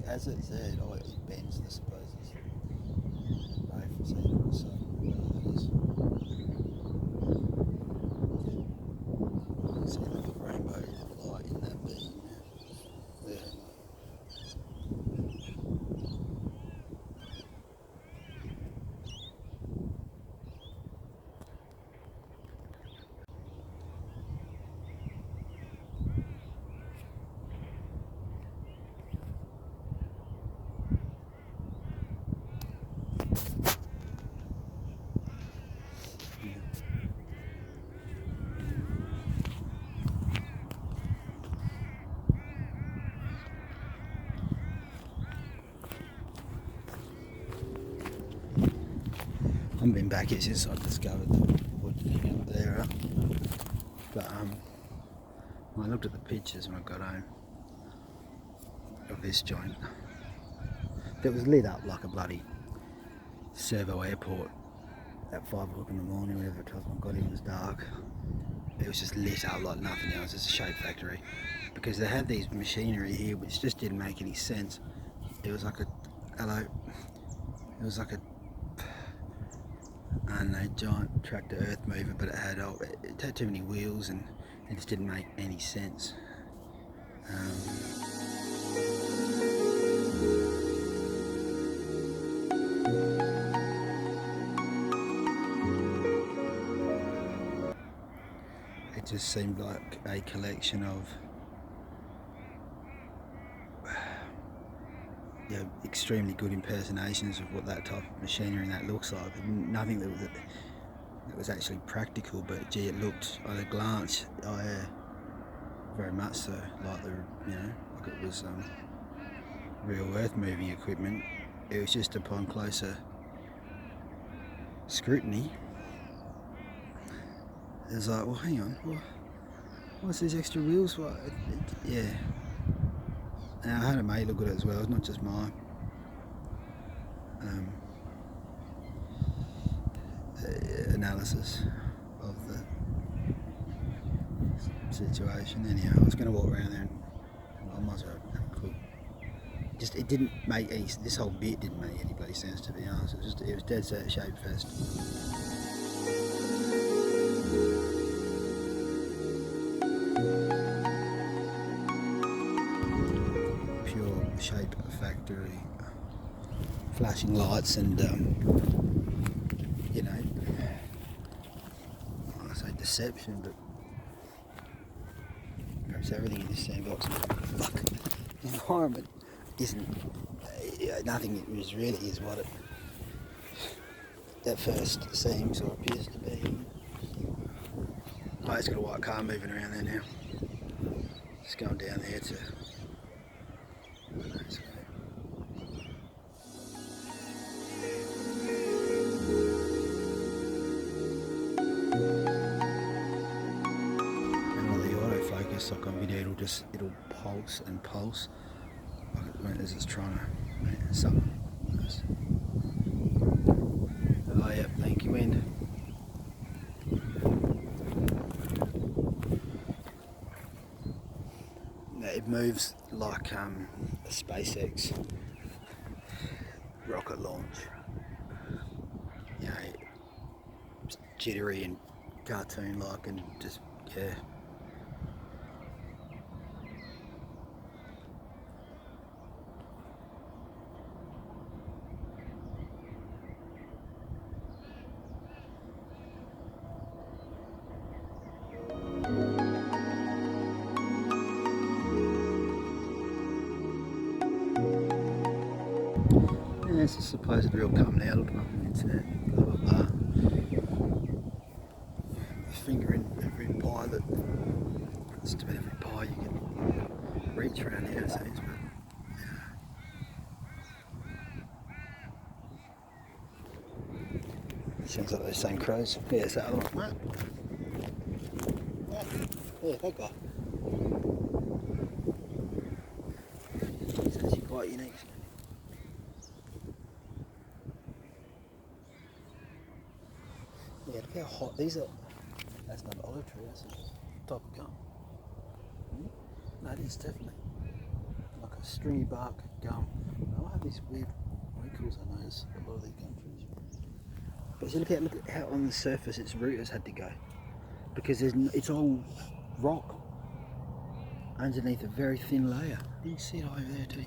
as it's there, it bends, I suppose. It's both, so it is. See the rainbow light in that beam there. I haven't been back here since I discovered the wood thing up there. But when I looked at the pictures when I got home of this joint, that was lit up like a bloody servo airport at 5 o'clock in the morning, whenever it was, I got in, it was dark. It was just lit up like nothing else. It's a shape factory, because they had these machinery here which just didn't make any sense. It was like a giant tractor earth mover, but it had too many wheels and it just didn't make any sense. It just seemed like a collection of extremely good impersonations of what that type of machinery and that looks like. Nothing that was actually practical, but gee, it looked at a glance, very much so, like like it was real earth moving equipment. It was just upon closer scrutiny, it was like, well, hang on, what's these extra wheels for? Yeah. And I had a mate look at it as well. It's not just mine. Analysis of the situation. Anyhow, I was going to walk around there and I might as well have a quick. It didn't make any. This whole bit didn't make any bloody sense, to be honest. It was dead set shape first. Pure shape factory, flashing lights and I say deception, but perhaps everything in this sandbox environment isn't. Nothing really is what it at first seems or appears to be. Oh, it's got a white car moving around there now. Just going down there to. Like on video, it'll pulse and pulse like as it's trying to something. Oh yeah, thank you, wind. It moves like a SpaceX rocket launch. It's jittery and cartoon-like, and just it's a supposed real company. I looked them up on the internet, blah blah blah. Finger in every pie just about every pie you can reach around here, it seems, but sounds like those same crows. Yeah, it's that other one. Yeah, that guy. It's actually quite unique. Yeah, look how hot these are. That's not an olive tree, that's a type of gum. No, it is definitely like a stringy bark gum. these weird wrinkles I notice a lot of these gum trees. But see, look at how on the surface its rooters had to go, because it's all rock underneath a very thin layer. You can see it over there too.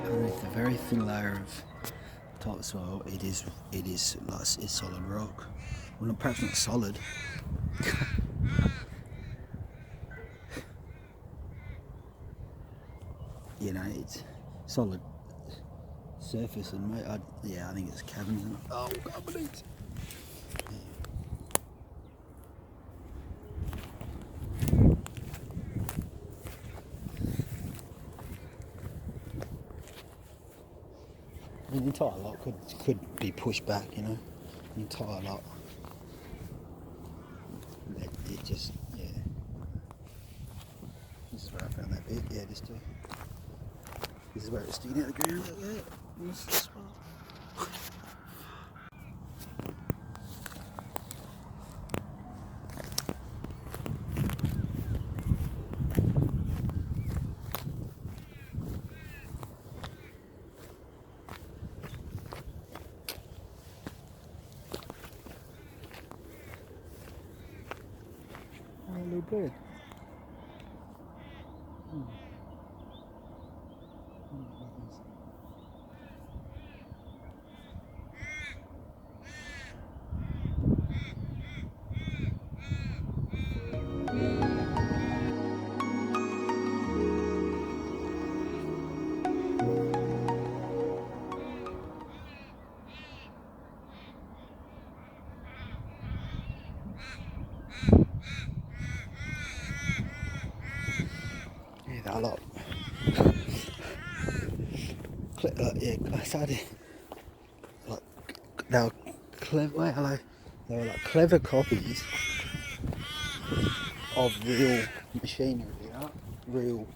Underneath a very thin layer of topsoil, it's solid rock. Well, perhaps not solid. You know, it's solid surface, and I think it's caverns. And oh, carbonates. The entire lot could be pushed back, you know, the entire lot. It just, yeah. This is where I found that bit, yeah, this too. This is where it's sticking out the ground like that. This is the spot. Oh, little bird. Yeah, that a lot. I started like they were clever. Wait, hello. They were like clever copies of real machinery, you know, real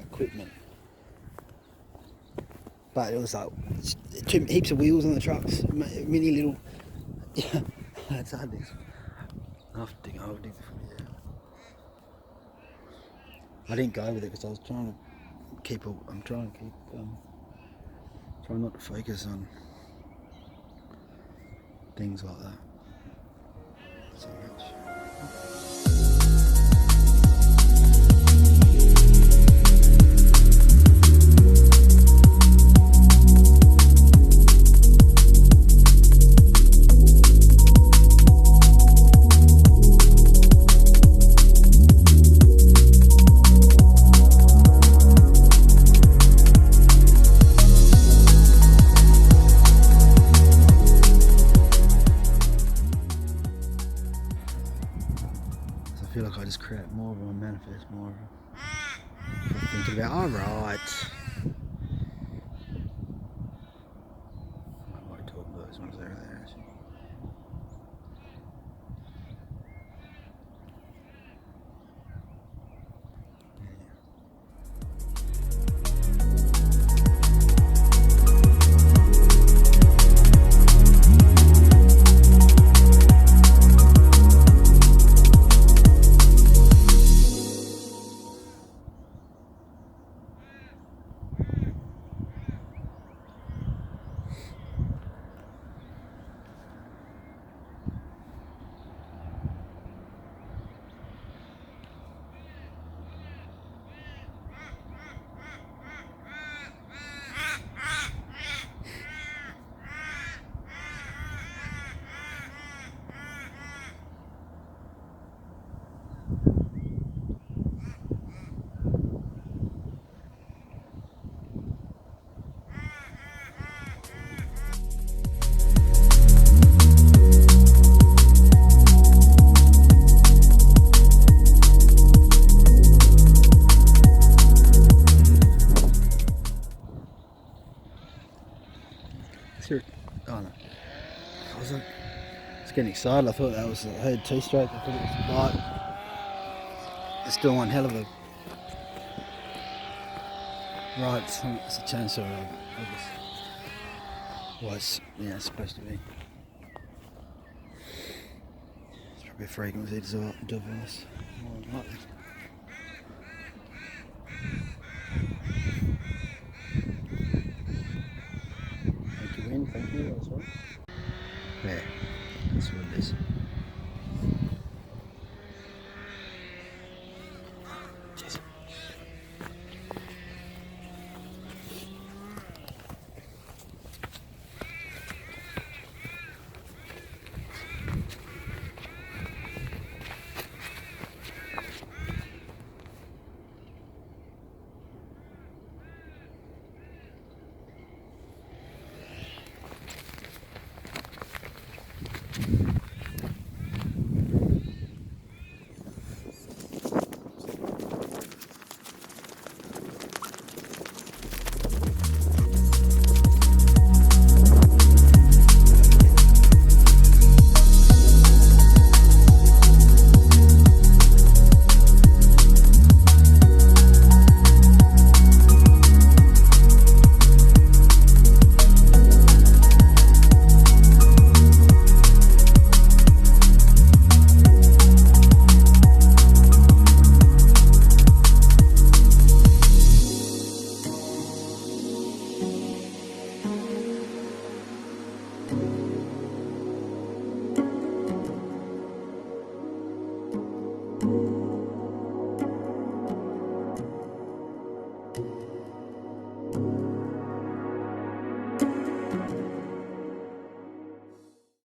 equipment. But it was like heaps of wheels on the trucks, many little. Yeah, it's hard. I'll dig it. Yeah. I didn't go with it because I was trying to keep. I'm trying to keep. Trying not to focus on things like that so much. I feel like I just create more of them, manifest more of them. Thinking about, alright. I might talk about those ones over there actually. Oh no. I was getting excited. I thought that was a herd two-stroke. I thought it was a bite. It's doing one hell of a ride. It's a chainsaw ride. Well, it's supposed to be. It's Could be a frequency dove voice, more than likely.